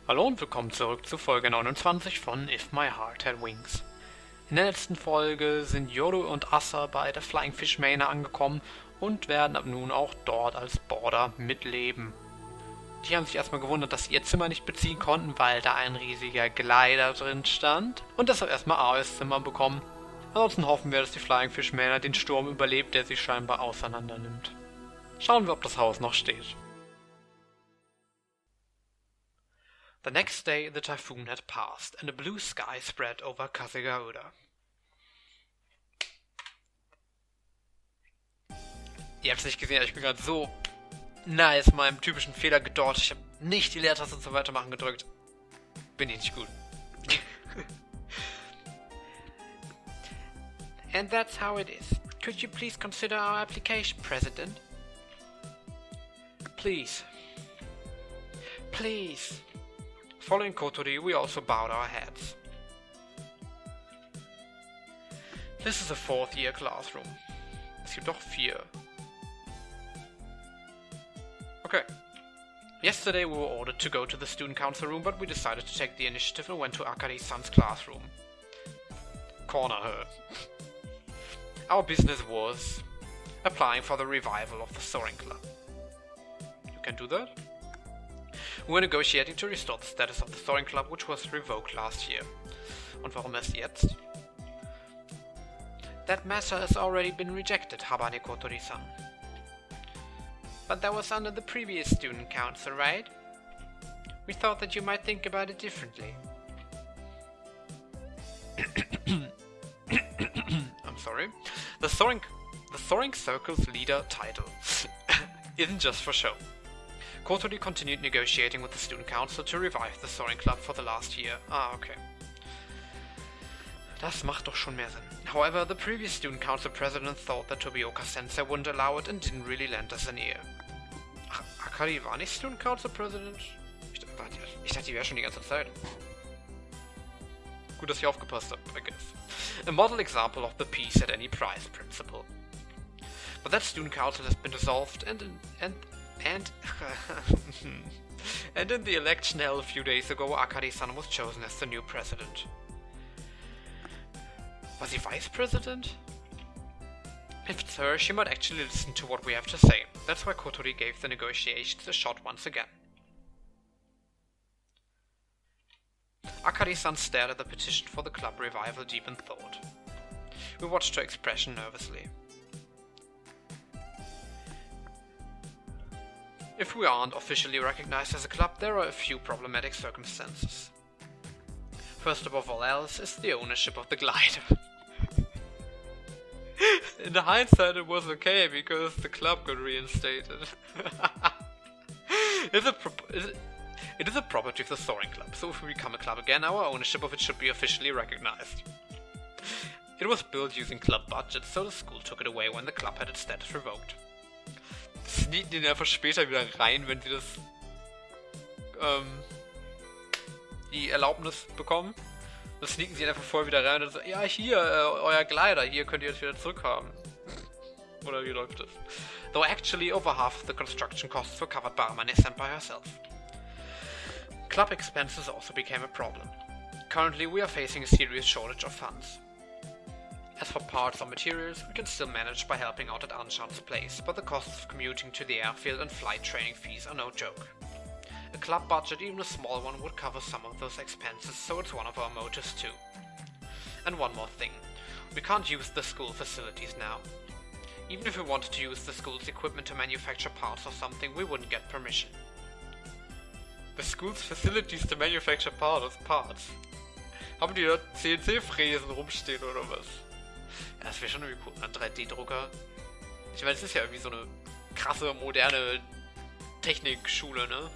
Hallo und willkommen zurück zu Folge 29 von If My Heart Had Wings. In der letzten Folge sind Yoru und Asa bei der Flying Fish Mane angekommen und werden ab nun auch dort als Boarder mitleben. Die haben sich erstmal gewundert, dass sie ihr Zimmer nicht beziehen konnten, weil da ein riesiger Glider drin stand und deshalb erstmal Aois Zimmer bekommen. Ansonsten hoffen wir, dass die Flying Fish Mane den Sturm überlebt, der sie scheinbar auseinander nimmt. Schauen wir, ob das Haus noch steht. The next day the typhoon had passed, and a blue sky spread over Kasegahura. Ihr habt es nicht gesehen, aber ich bin gerade so nice meinem typischen Fehler gedodged. Ich habe nicht die Leertaste zum Weitermachen gedrückt. Bin ich nicht gut. And that's how it is. Could you please consider our application, President? Please. Please. Following Kotori, we also bowed our heads. This is a fourth-year classroom. Es gibt doch 4. Okay. Yesterday we were ordered to go to the student council room, but we decided to take the initiative and went to Akari-san's classroom. Corner her. Our business was applying for the revival of the Soaring Club. You can do that? We were negotiating to restore the status of the Soaring Club, which was revoked last year. Und warum erst jetzt? That matter has already been rejected, Habane Kotori-san. But that was under the previous student council, right? We thought that you might think about it differently. I'm sorry. The Soaring Circle's leader title isn't just for show. Kotori continued negotiating with the student council to revive the Soaring Club for the last year. Ah, okay. Das macht doch schon mehr Sinn. However, the previous student council president thought that Tobioka-sensei wouldn't allow it and didn't really lend us an ear. Ach, Akari war nicht student council president? Ich dachte, die wäre schon die ganze Zeit. Gut, dass ich aufgepasst habe, I guess. A model example of the peace at any price principle. But that student council has been dissolved and in the election held a few days ago, Akari-san was chosen as the new president. Was he vice president? If it's her, she might actually listen to what we have to say. That's why Kotori gave the negotiations a shot once again. Akari-san stared at the petition for the club revival deep in thought. We watched her expression nervously. If we aren't officially recognized as a club, there are a few problematic circumstances. First above all else is the ownership of the glider. In hindsight, it was okay because the club got reinstated. It is a property of the Soaring Club, so if we become a club again, our ownership of it should be officially recognized. It was built using club budgets, so the school took it away when the club had its status revoked. Sneaken den einfach später wieder rein, wenn sie das die Erlaubnis bekommen. Dann sneaken sie einfach vorher wieder rein und sagen, ja hier, euer Glider, hier könnt ihr jetzt wieder zurückhaben. Oder wie läuft das? Though actually over half of the construction costs were covered by Amane-senpai herself. Club expenses also became a problem. Currently we are facing a serious shortage of funds. As for parts or materials, we can still manage by helping out at Anshan's place, but the costs of commuting to the airfield and flight training fees are no joke. A club budget, even a small one, would cover some of those expenses, so it's one of our motives too. And one more thing, we can't use the school facilities now. Even if we wanted to use the school's equipment to manufacture parts or something, we wouldn't get permission. The school's facilities to manufacture parts? Haben die da CNC-Fräsen rumstehen oder was? Ja, das wäre schon irgendwie cool. Ein 3D-Drucker. Ich meine, es ist ja irgendwie so eine krasse, moderne Technikschule, ne?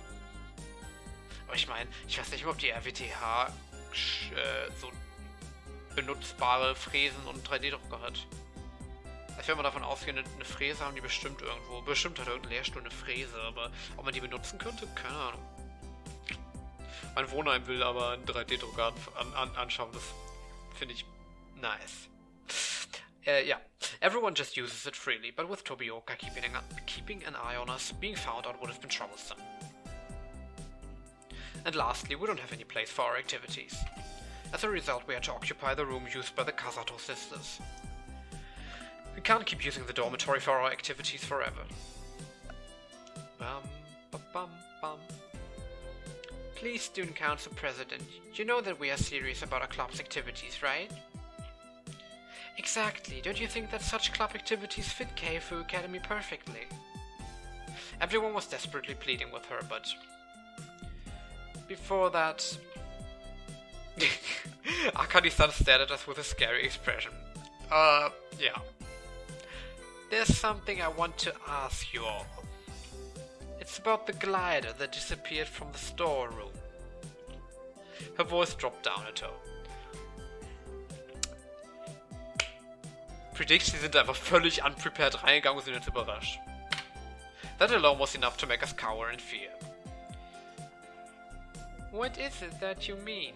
Aber ich meine, ich weiß nicht mehr, ob die RWTH so benutzbare Fräsen und 3D-Drucker hat. Ich werde mal davon ausgehen, eine Fräse haben die bestimmt irgendwo. Bestimmt hat irgendein Lehrstuhl eine Fräse, aber ob man die benutzen könnte? Keine Ahnung. Mein Wohnheim will aber einen 3D-Drucker anschauen, das finde ich nice. Yeah, everyone just uses it freely, but with Tobioka keeping an eye on us, being found out would have been troublesome. And lastly, we don't have any place for our activities. As a result, we had to occupy the room used by the Kasato sisters. We can't keep using the dormitory for our activities forever. Bum, ba, bum, bum. Please, Student Council President, you know that we are serious about our club's activities, right? Exactly. Don't you think that such club activities fit Keifu Academy perfectly? Everyone was desperately pleading with her, but before that, Akane-san stared at us with a scary expression. Yeah. There's something I want to ask you all. It's about the glider that disappeared from the storeroom. Her voice dropped down a tone. Predicts, sie sind einfach völlig unprepared reingegangen und sind jetzt überrascht. That alone was enough to make us cower in fear. What is it that you mean?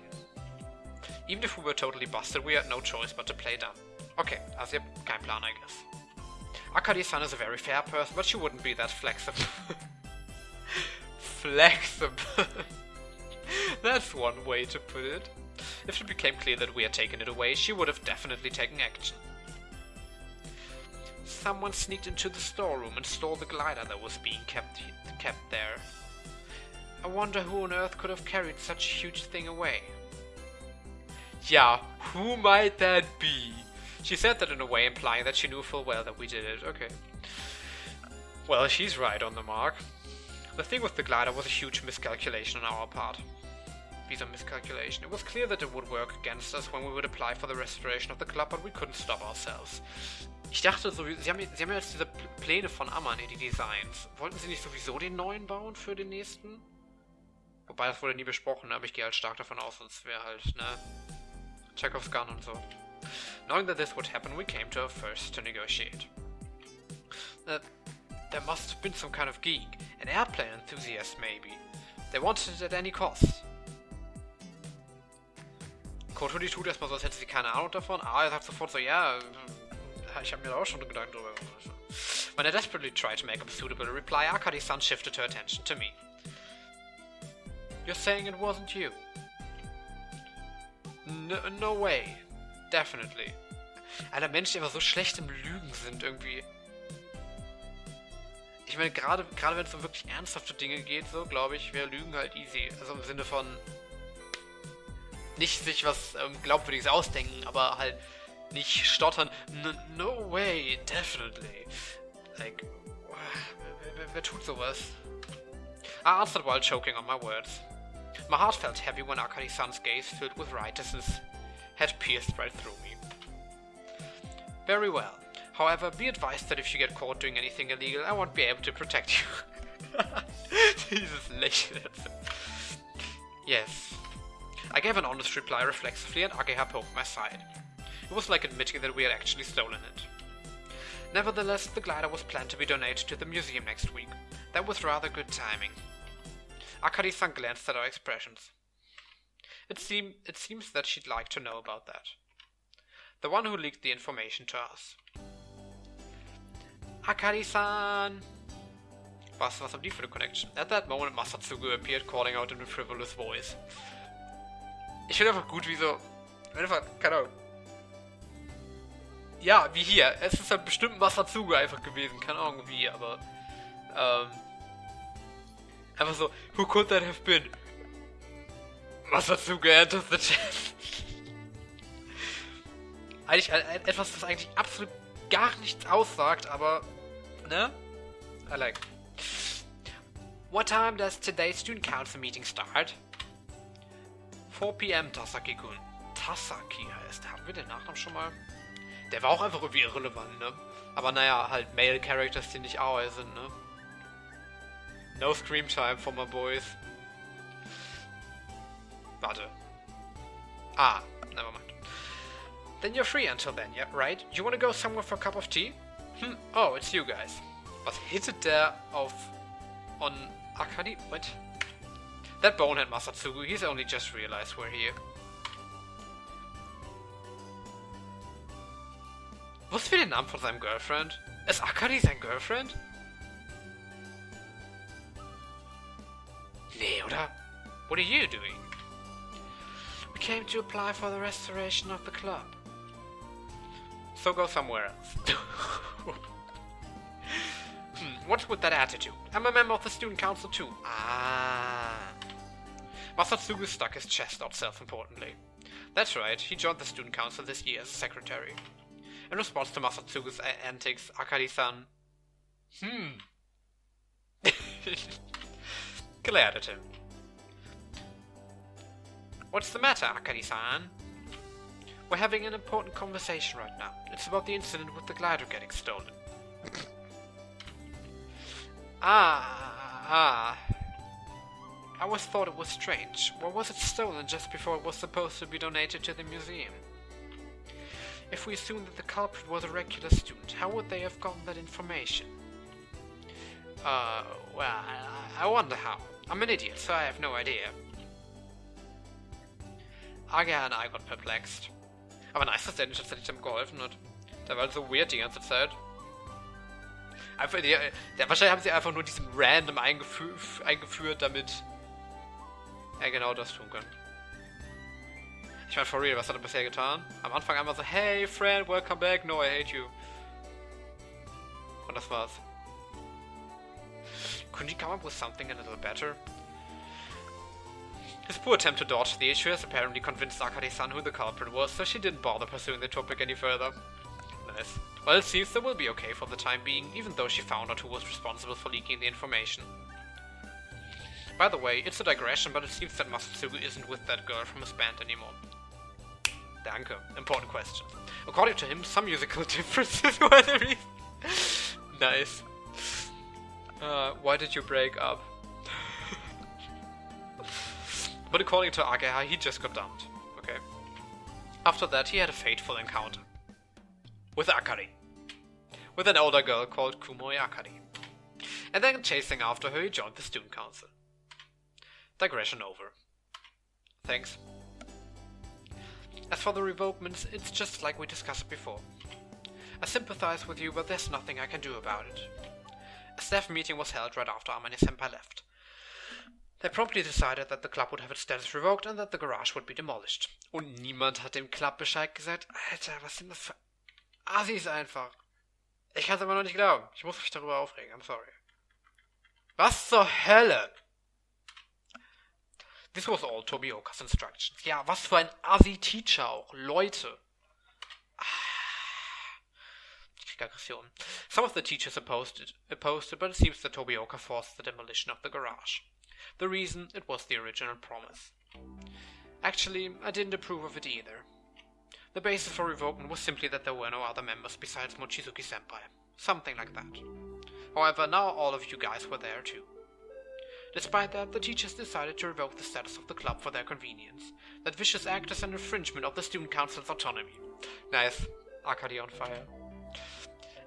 Even if we were totally busted, we had no choice but to play dumb. Okay, also ihr habt keinen Plan, I guess. Akane-san is a very fair person, but she wouldn't be that flexible. Flexible. That's one way to put it. If it became clear that we had taken it away, she would have definitely taken action. Someone sneaked into the storeroom and stole the glider that was being kept there. I wonder who on earth could have carried such a huge thing away. Yeah, who might that be? She said that in a way implying that she knew full well that we did it. Okay. Well, she's right on the mark. The thing with the glider was a huge miscalculation on our part. Visa miscalculation. It was clear that it would work against us when we would apply for the restoration of the club, but we couldn't stop ourselves. Ich dachte, sie haben jetzt diese Pläne von Amane, die Designs. Wollten sie nicht sowieso den neuen bauen für den nächsten? Wobei, das wurde nie besprochen, aber ich gehe halt stark davon aus, sonst wäre halt, ne? Chekhov's gun und so. Knowing that this would happen, we came to a first to negotiate. There must have been some kind of geek, an airplane enthusiast maybe. They wanted it at any cost. Koturi tut erstmal so, als hätte sie keine Ahnung davon. Er sagt sofort so, ja, ich habe mir da auch schon Gedanken drüber gemacht. When I desperately tried to make a suitable reply, Akane-san shifted her attention to me. You're saying it wasn't you? No way. Definitely. Alter, Menschen, die immer so schlecht im Lügen sind, irgendwie. Ich meine, gerade wenn es um wirklich ernsthafte Dinge geht, so, glaube ich, wäre Lügen halt easy. Also im Sinne von nicht sich was Glaubwürdiges ausdenken, aber halt nicht stottern. No way, definitely. Like, wer tut sowas? I answered while choking on my words. My heart felt heavy when Akane-san's gaze, filled with righteousness, had pierced right through me. Very well. However, be advised that if you get caught doing anything illegal, I won't be able to protect you. Jesus, lächelt. Yes. I gave an honest reply reflexively, and Ageha poked my side. It was like admitting that we had actually stolen it. Nevertheless, the glider was planned to be donated to the museum next week. That was rather good timing. Akane-san glanced at our expressions. It seems that she'd like to know about that. The one who leaked the information to us. Akane-san! Was haben die für eine Connection? At that moment, Masatsugu appeared, calling out in a frivolous voice. Ich finde einfach gut, wie so... Einfach, keine Ahnung. Ja, wie hier. Es ist halt bestimmt Masatsugu einfach gewesen. Keine Ahnung wie, aber... einfach so, who could that have been? Masatsugu enters the chest. Eigentlich etwas, das eigentlich absolut gar nichts aussagt, aber... Ne? I like. What time does today's student council meeting start? 4 p.m. Tasaki-kun. Tasaki heißt. Haben wir den Nachnamen schon mal? Der war auch einfach irgendwie irrelevant, ne? Aber naja, halt Male Characters, die nicht Aoi sind, ne? No scream time for my boys. Warte. Ah, never mind. Then you're free until then, yeah, right? You wanna go somewhere for a cup of tea? Oh, it's you guys. Was hittet der on Akane? What? That bonehead Masatsugu, he's only just realized we're here. Wussten wir den Namen von seinem Girlfriend? Ist Akane sein Girlfriend? Nee, oder? What are you doing? We came to apply for the restoration of the club. So go somewhere else. What's with that attitude? I'm a member of the student council too. Masatsugu stuck his chest out self-importantly. That's right, he joined the student council this year as a secretary. In response to Masatsugu's antics, Akari-san glared at him. What's the matter, Akari-san? We're having an important conversation right now. It's about the incident with the glider getting stolen. I always thought it was strange. Why was it stolen just before it was supposed to be donated to the museum? If we assume that the culprit was a regular student, how would they have gotten that information? Well, I wonder how. I'm an idiot, so I have no idea. Aga und I got perplexed. Aber nice, dass der nicht tatsächlich geholfen hat. Der war so weird die ganze Zeit. Einfach, wahrscheinlich haben sie einfach nur diesen Random eingeführt, damit er genau das tun kann. Ich meine, for real, was hat er bisher getan? Am Anfang einmal so, hey friend, welcome back, no, I hate you. Und das war's. Couldn't you come up with something a little better? His poor attempt to dodge the issue has apparently convinced Akari-san who the culprit was, so she didn't bother pursuing the topic any further. Nice. Well, it seems they will be okay for the time being, even though she found out who was responsible for leaking the information. By the way, it's a digression, but it seems that Masatsugu isn't with that girl from his band anymore. Danke. Important question. According to him, some musical differences were the reason. Nice. Why did you break up? But according to Ageha, he just got dumped. Okay. After that, he had a fateful encounter. With Akari. With an older girl called Kumoi Akari. And then chasing after her, he joined the student council. Digression over. Thanks. As for the revokements, it's just like we discussed before. I sympathize with you, but there's nothing I can do about it. A staff meeting was held right after Amane-senpai left. They promptly decided that the club would have its status revoked and that the garage would be demolished. Und niemand hat dem Club Bescheid gesagt. Alter, was sind das für Assis einfach. Ich kann's immer noch nicht glauben. Ich muss mich darüber aufregen, I'm sorry. Was zur Hölle? This was all Tobioka's instructions. Ja, was für ein Assi-Teacher auch. Leute. Ich krieg Aggression. Some of the teachers opposed it, but it seems that Tobioka forced the demolition of the garage. The reason, it was the original promise. Actually, I didn't approve of it either. The basis for revokement was simply that there were no other members besides Mochizuki-senpai. Something like that. However, now all of you guys were there too. Despite that, the teachers decided to revoke the status of the club for their convenience. That vicious act is an infringement of the student council's autonomy. Nice. Akari on fire.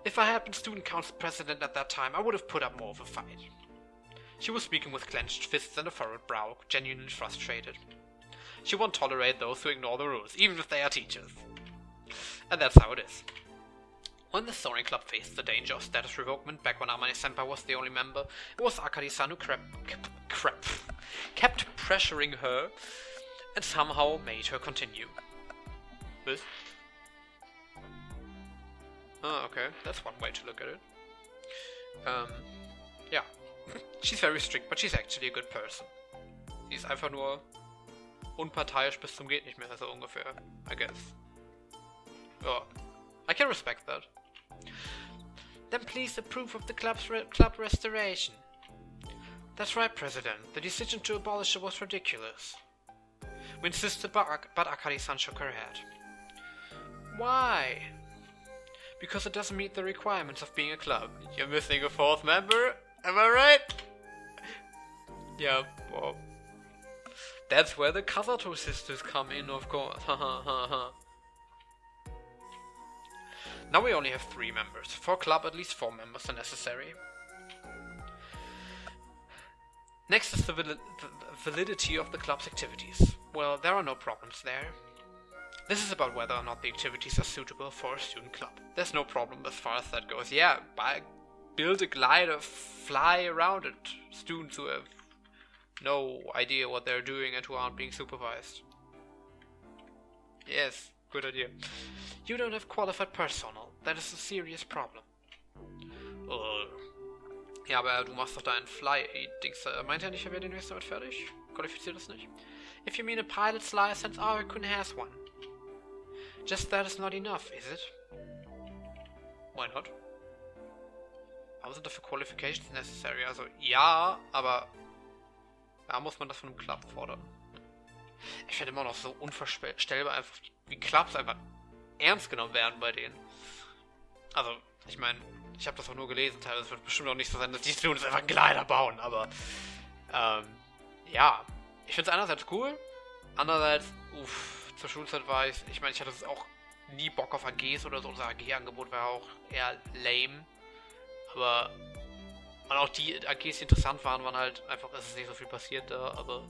If I had been student council president at that time, I would have put up more of a fight. She was speaking with clenched fists and a furrowed brow, genuinely frustrated. She won't tolerate those who ignore the rules, even if they are teachers. And that's how it is. When the Soaring Club faced the danger of status revokement back when Amane-senpai was the only member, it was Akari-san who kept pressuring her and somehow made her continue. This? Oh, okay, that's one way to look at it. Yeah. She's very strict, but she's actually a good person. Sie ist einfach nur unparteiisch bis zum geht nicht mehr, so ungefähr, I guess. Oh, I can respect that. Then please approve of the club restoration. That's right, President. The decision to abolish it was ridiculous. We insisted, but Akari-san shook her head. Why? Because it doesn't meet the requirements of being a club. You're missing a fourth member? Am I right? Yeah, well. That's where the Kazato sisters come in, of course. Now we only have 3 members. For a club, at least 4 members are necessary. Next is the validity of the club's activities. Well, there are no problems there. This is about whether or not the activities are suitable for a student club. There's no problem as far as that goes. Yeah, build a glider, fly around it. Students who have no idea what they're doing and who aren't being supervised. Yes, good idea. You don't have qualified personnel. That is a serious problem. Ja, aber du machst doch da ein Fly-Dings. Meint er nicht, er wäre den nächsten damit fertig? Qualifiziert das nicht? If you mean a pilot's license, our Kun has one. Just that is not enough, is it? Why not? Warum sind dafür Qualifications necessary? Also, ja, aber da muss man das von einem Club fordern. Ich finde immer noch so unvorstellbar einfach, wie Clubs einfach ernst genommen werden bei denen. Also, ich meine, ich habe das auch nur gelesen, teilweise. Es wird bestimmt auch nicht so sein, dass die Students einfach einen Glider bauen, aber ja, ich finde es einerseits cool, andererseits, zur Schulzeit war ich meine, ich hatte auch nie Bock auf AGs oder so, unser AG-Angebot war auch eher lame, aber und auch die AGs, die interessant waren, waren halt einfach, es ist nicht so viel passiert da, aber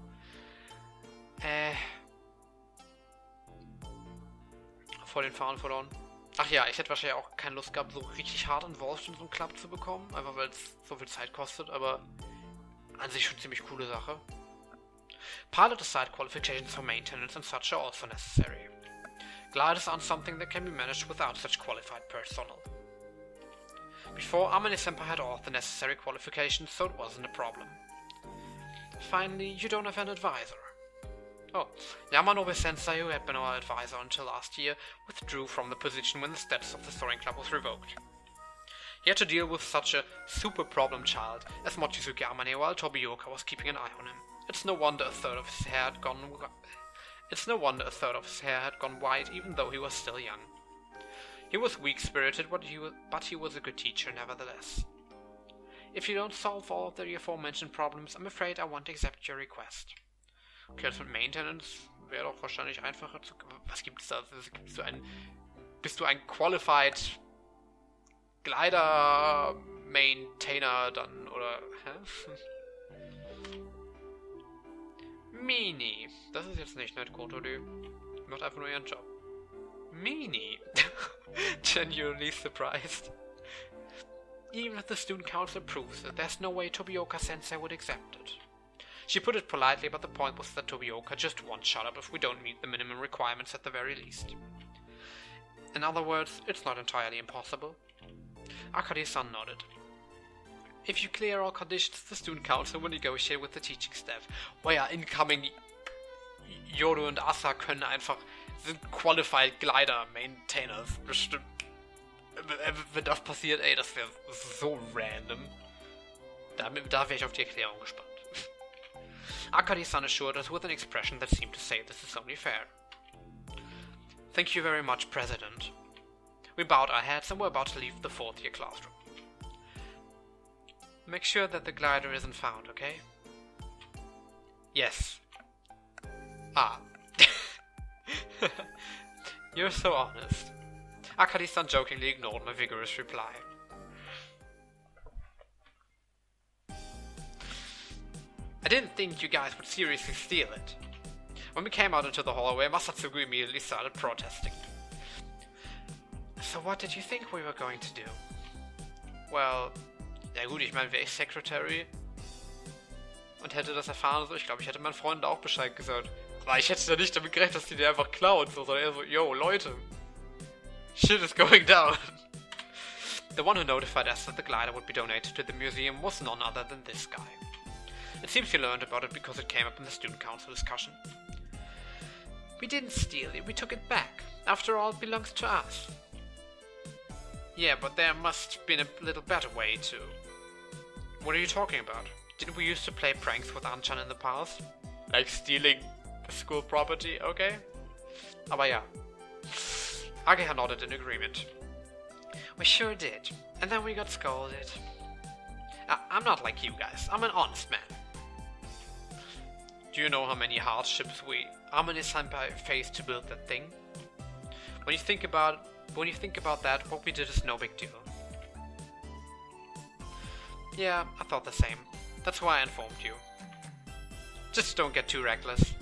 vor den Fahren verloren. Ach ja, ich hätte wahrscheinlich auch keine Lust gehabt, so richtig hart involved in so einen Club zu bekommen, einfach weil es so viel Zeit kostet, aber an sich schon ziemlich coole Sache. Pilot aside qualifications for maintenance and such are also necessary. Gliders aren't something that can be managed without such qualified personnel. Before, Amane-senpai had all the necessary qualifications, so it wasn't a problem. Finally, you don't have an advisor. Oh, Yamanobe-sensei, who had been our advisor until last year, withdrew from the position when the status of the Soaring Club was revoked. He had to deal with such a super problem child as Mochizuki Amane while Tobioka was keeping an eye on him. It's no wonder a third of his hair had gone white, even though he was still young. He was weak-spirited, but he was a good teacher nevertheless. If you don't solve all of the aforementioned problems, I'm afraid I won't accept your request. Okay, das mit Maintenance wäre doch wahrscheinlich einfacher zu... Was gibt es da? Bist du ein Qualified Glider Maintainer dann, oder... Hä? Mini. Das ist jetzt nicht nett, Kotode. Macht einfach nur ihren Job. Mini. Genuinely surprised. Even if the student council approves it, there's no way Tobioka-sensei would accept it. She put it politely, but the point was that Tobioka just won't shut up if we don't meet the minimum requirements at the very least. In other words, it's not entirely impossible. Akari-san nodded. If you clear all conditions, the student council will negotiate with the teaching staff. Oh ja, incoming Yoru und Asa können einfach, sind Qualified Glider Maintainers, bestimmt. Wenn das passiert, ey, das wäre so random. Da wäre ich auf die Erklärung gespannt. Akari-san assured us with an expression that seemed to say this is only fair. Thank you very much, President. We bowed our heads and were about to leave the fourth-year classroom. Make sure that the glider isn't found, okay? Yes. Ah. You're so honest. Akari-san jokingly ignored my vigorous reply. I didn't think you guys would seriously steal it. When we came out into the hallway, Masatsugu immediately started protesting. So what did you think we were going to do? Well, ja gut, ich meine, wäre ich Secretary und hätte das erfahren, so, ich glaube, ich hätte meinen Freunden auch Bescheid gesagt. Aber ich hätte da nicht damit gerechnet, dass die dir einfach klauen, so, sondern eher so, yo, Leute, shit is going down. The one who notified us that the glider would be donated to the museum was none other than this guy. It seems he learned about it because it came up in the student council discussion. We didn't steal it, we took it back. After all, it belongs to us. Yeah, but there must have been a little better way to... What are you talking about? Didn't we used to play pranks with Anchan in the past? Like stealing school property, okay? Aber ja. Ageha nodded in agreement. We sure did. And then we got scolded. I'm not like you guys. I'm an honest man. Do you know how many hardships Amane-senpai faced to build that thing? When you think about that, what we did is no big deal. Yeah, I thought the same. That's why I informed you. Just don't get too reckless.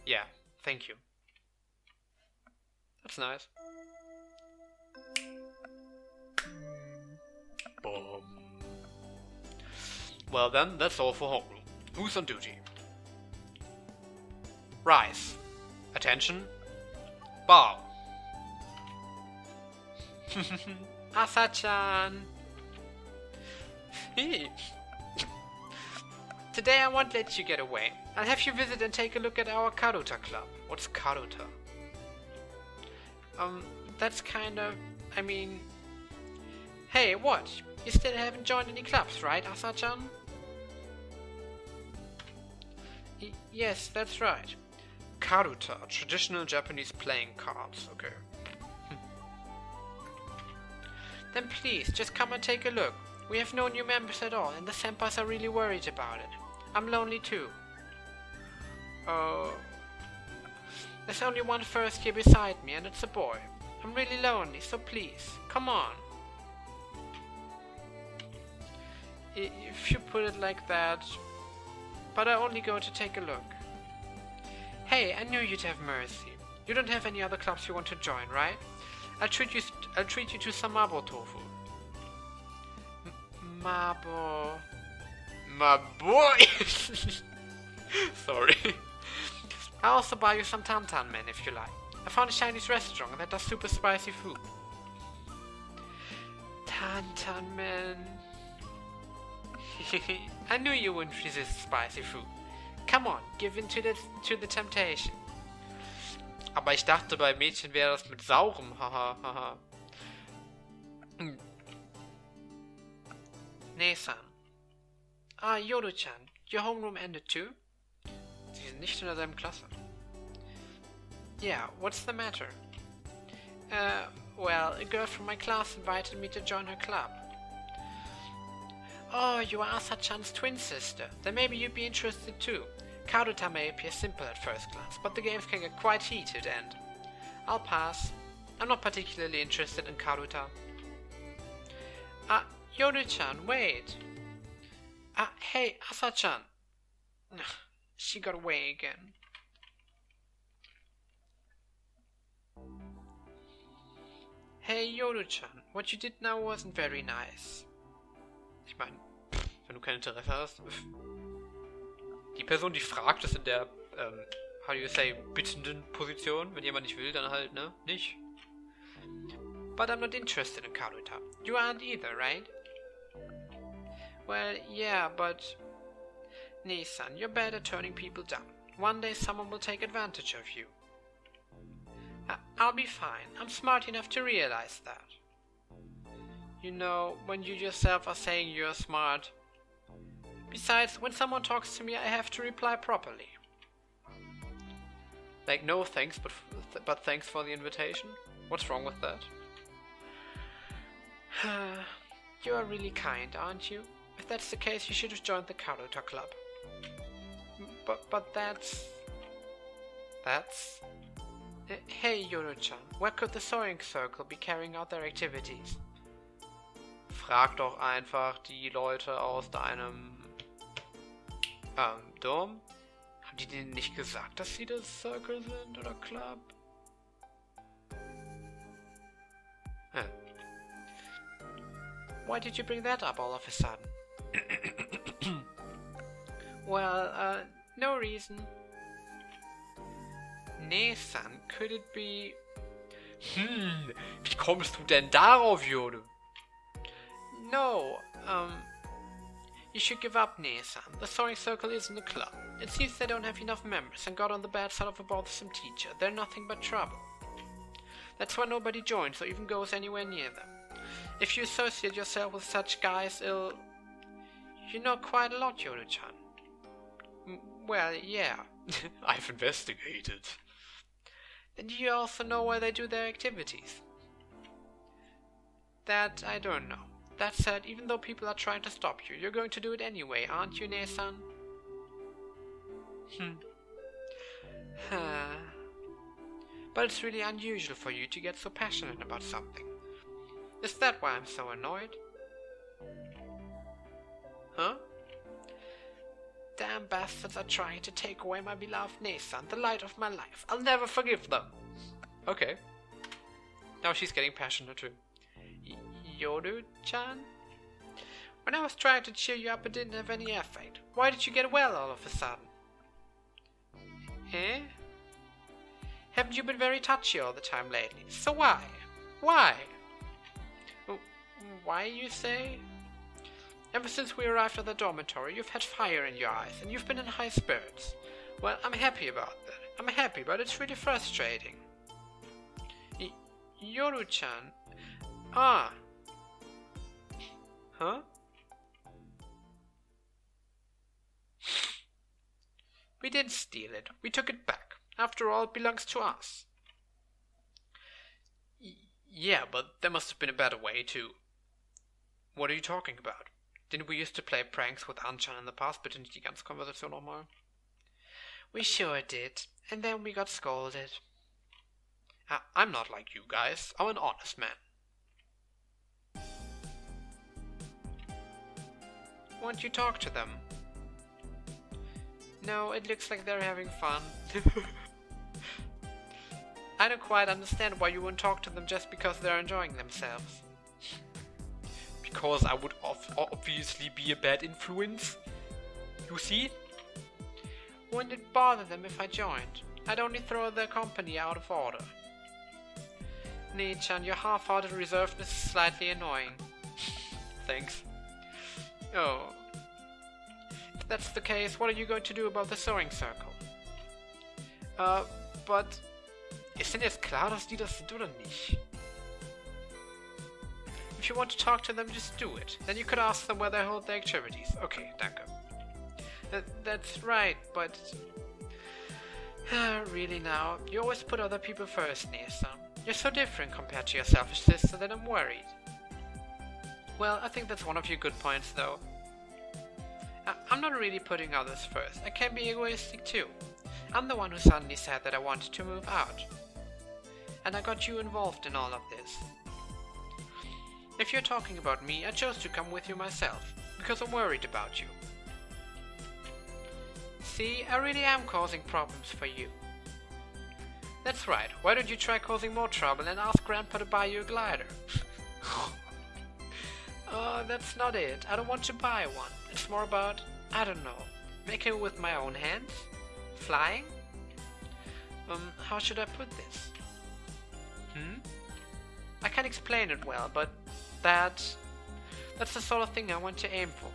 Yeah, thank you. That's nice. Boom. Well then, that's all for homeroom. Who's on duty? Rise. Attention. Bow. Asa-chan. Today I won't let you get away. I'll have you visit and take a look at our Karuta club. What's Karuta? That's kind of... I mean... Hey, what? You still haven't joined any clubs, right, Asa-chan? Yes, that's right. Karuta, traditional Japanese playing cards. Okay. Then please, just come and take a look. We have no new members at all, and the senpais are really worried about it. I'm lonely too. There's only one first year beside me, and it's a boy. I'm really lonely, so please, come on. If you put it like that... But I only go to take a look. Hey, I knew you'd have mercy. You don't have any other clubs you want to join, right? I'll treat you to some mabo tofu. Mabo... Sorry. I'll also buy you some tantan men if you like. I found a Chinese restaurant that does super spicy food. Tantan men... I knew you wouldn't resist spicy food. Come on, give in to the temptation. Aber ich dachte, bei Mädchen wäre das mit saurem, haha, haha. Nee-san. Ah, Yoru-chan, your homeroom ended too? Sie sind nicht in derselben Klasse. Yeah, what's the matter? Well, a girl from my class invited me to join her club. Oh, you are Asa-chan's twin sister. Then maybe you'd be interested too. Karuta may appear simple at first glance, but the games can get quite heated and... I'll pass. I'm not particularly interested in Karuta. Yoru-chan, wait. Hey, Asa-chan. She got away again. Hey, Yoru-chan, what you did now wasn't very nice. Ich meine, wenn du kein Interesse hast. Die Person, die fragt, ist in der, how do you say, bittenden Position. Wenn jemand nicht will, dann halt, ne? Nicht. But I'm not interested in Karuta. You aren't either, right? Well, yeah, but... Nee-san, you're bad at turning people down. One day someone will take advantage of you. I'll be fine. I'm smart enough to realize that. You know, when you yourself are saying you're smart. Besides, when someone talks to me, I have to reply properly. Like, no thanks, but thanks for the invitation? What's wrong with that? You are really kind, aren't you? If that's the case, you should have joined the Karuta Club. But that's... That's... Hey, Yoru-chan, where could the Soaring Circle be carrying out their activities? Frag doch einfach die Leute aus deinem... Dom? Haben die denen nicht gesagt, dass sie das Circle sind oder Club? Why did you bring that up all of a sudden? Well, no reason. Nee-san, could it be... Wie kommst du denn darauf, Yoru? No, you should give up, Nee-san. The Soaring Circle isn't a club. It seems they don't have enough members and got on the bad side of a bothersome teacher. They're nothing but trouble. That's why nobody joins or even goes anywhere near them. If you associate yourself with such guys, you know quite a lot, Yoru-chan. Well, yeah. I've investigated. Then you also know where they do their activities. That I don't know. That said, even though people are trying to stop you, you're going to do it anyway, aren't you, Nee-san? But it's really unusual for you to get so passionate about something. Is that why I'm so annoyed? Huh? Damn bastards are trying to take away my beloved Nee-san, the light of my life. I'll never forgive them. Okay. Now she's getting passionate too. Yoru-chan? When I was trying to cheer you up, it didn't have any effect. Why did you get well all of a sudden? Eh? Haven't you been very touchy all the time lately? So why? Why? Why, you say? Ever since we arrived at the dormitory, you've had fire in your eyes, and you've been in high spirits. Well, I'm happy about that. I'm happy, but it's really frustrating. Yoru-chan. Ah. Huh? We didn't steal it. We took it back. After all, it belongs to us. Yeah, but there must have been a better way, too. What are you talking about? Didn't we used to play pranks with Anchan in the past? Bitte nicht die ganze Konversation nochmal. We sure did. And then we got scolded. I'm not like you guys. I'm an honest man. Won't you talk to them? No, it looks like they're having fun. I don't quite understand why you won't talk to them just because they're enjoying themselves. Because I would obviously be a bad influence. You see? Wouldn't it bother them if I joined? I'd only throw their company out of order. Nee-chan, your half-hearted reservedness is slightly annoying. Thanks. Oh. If that's the case, what are you going to do about the sewing circle? But... Ist denn jetzt klar, dass die das sind oder nicht? If you want to talk to them, just do it. Then you could ask them where they hold their activities. Okay, danke. That's right, but... really now, you always put other people first, Nisa. You're so different compared to your selfish sister that I'm worried. Well, I think that's one of your good points, though. I'm not really putting others first. I can be egoistic too. I'm the one who suddenly said that I wanted to move out. And I got you involved in all of this. If you're talking about me, I chose to come with you myself, because I'm worried about you. See, I really am causing problems for you. That's right, why don't you try causing more trouble and ask Grandpa to buy you a glider? That's not it. I don't want to buy one. It's more about, I don't know, making it with my own hands? Flying? How should I put this? I can't explain it well, but that's the sort of thing I want to aim for.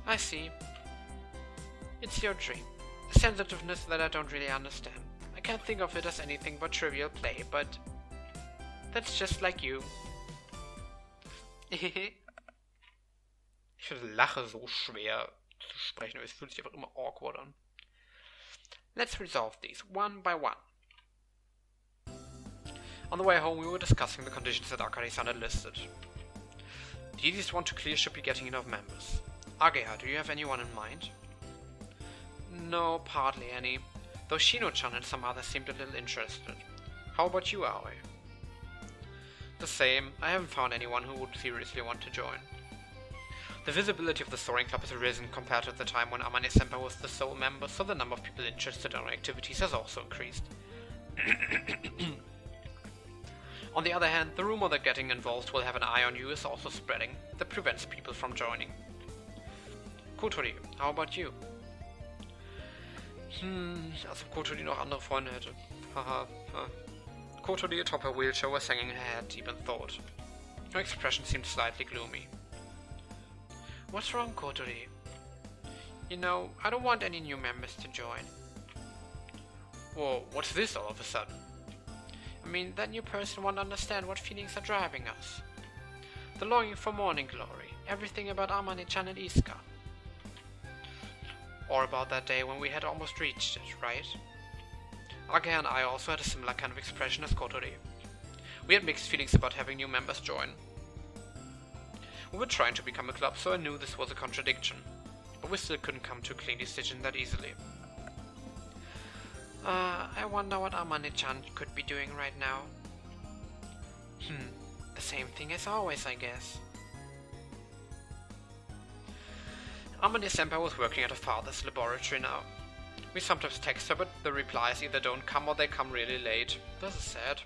I see. It's your dream. A sensitiveness that I don't really understand. I can't think of it as anything but trivial play, but that's just like you. Ich lache so schwer zu sprechen, es fühlt sich einfach immer awkward an. Let's resolve these one by one. On the way home, we were discussing the conditions that Akane-san had listed. The easiest one to clear should be getting enough members. Ageha, do you have anyone in mind? No, hardly any. Though Shino-chan and some others seemed a little interested. How about you, Aoi? The same. I haven't found anyone who would seriously want to join. The visibility of the soaring club has risen compared to the time when Amane-senpai was the sole member, so the number of people interested in our activities has also increased. On the other hand, the rumor that getting involved will have an eye on you is also spreading. That prevents people from joining. Kotori, how about you? Als ob Kotori noch andere Freunde hätte. Haha. Kotori, atop her wheelchair, was hanging her head deep in thought. Her expression seemed slightly gloomy. What's wrong, Kotori? You know, I don't want any new members to join. Whoa, what's this all of a sudden? I mean, that new person won't understand what feelings are driving us. The longing for morning glory, everything about Amane-chan and Iisuka. Or about that day when we had almost reached it, right? Age and I also had a similar kind of expression as Kotori. We had mixed feelings about having new members join. We were trying to become a club, so I knew this was a contradiction. But we still couldn't come to a clean decision that easily. I wonder what Amane-chan could be doing right now. The same thing as always, I guess. Amane-senpai was working at her father's laboratory now. We sometimes text her, but the replies either don't come or they come really late. This is sad.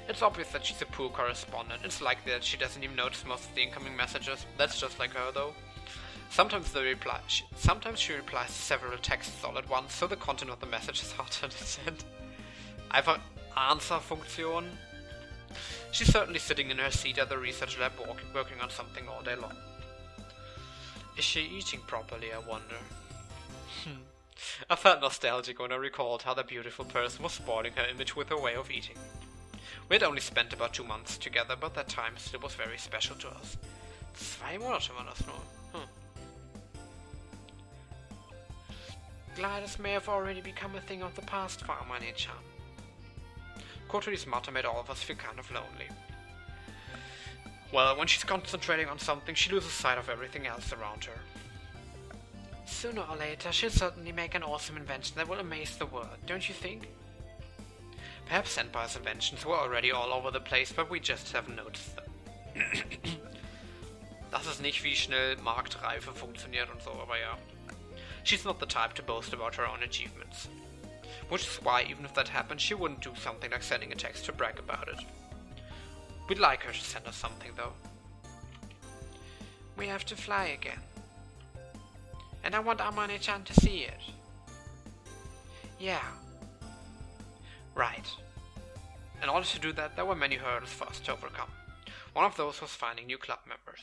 It's obvious that she's a poor correspondent. It's likely that she doesn't even notice most of the incoming messages. That's just like her, though. Sometimes she replies to several texts all at once, so the content of the message is hard to understand. Einfach Answer-Funktion. She's certainly sitting in her seat at the research lab working on something all day long. Is she eating properly, I wonder? I felt nostalgic when I recalled how the beautiful person was spoiling her image with her way of eating. We had only spent about 2 months together, but that time still was very special to us. 2 Monate war das nur. Gliders may have already become a thing of the past, Farmani-chan. Kotori's motto made all of us feel kind of lonely. Well, when she's concentrating on something, she loses sight of everything else around her. Sooner or later, she'll certainly make an awesome invention that will amaze the world, don't you think? Perhaps Senpai's inventions were already all over the place, but we just haven't noticed them. Das ist nicht, wie schnell Marktreife funktioniert und so, aber ja. She's not the type to boast about her own achievements. Which is why, even if that happened, she wouldn't do something like sending a text to brag about it. We'd like her to send us something, though. We have to fly again. And I want Amane-chan to see it. Yeah. Right. In order to do that, there were many hurdles for us to overcome. One of those was finding new club members.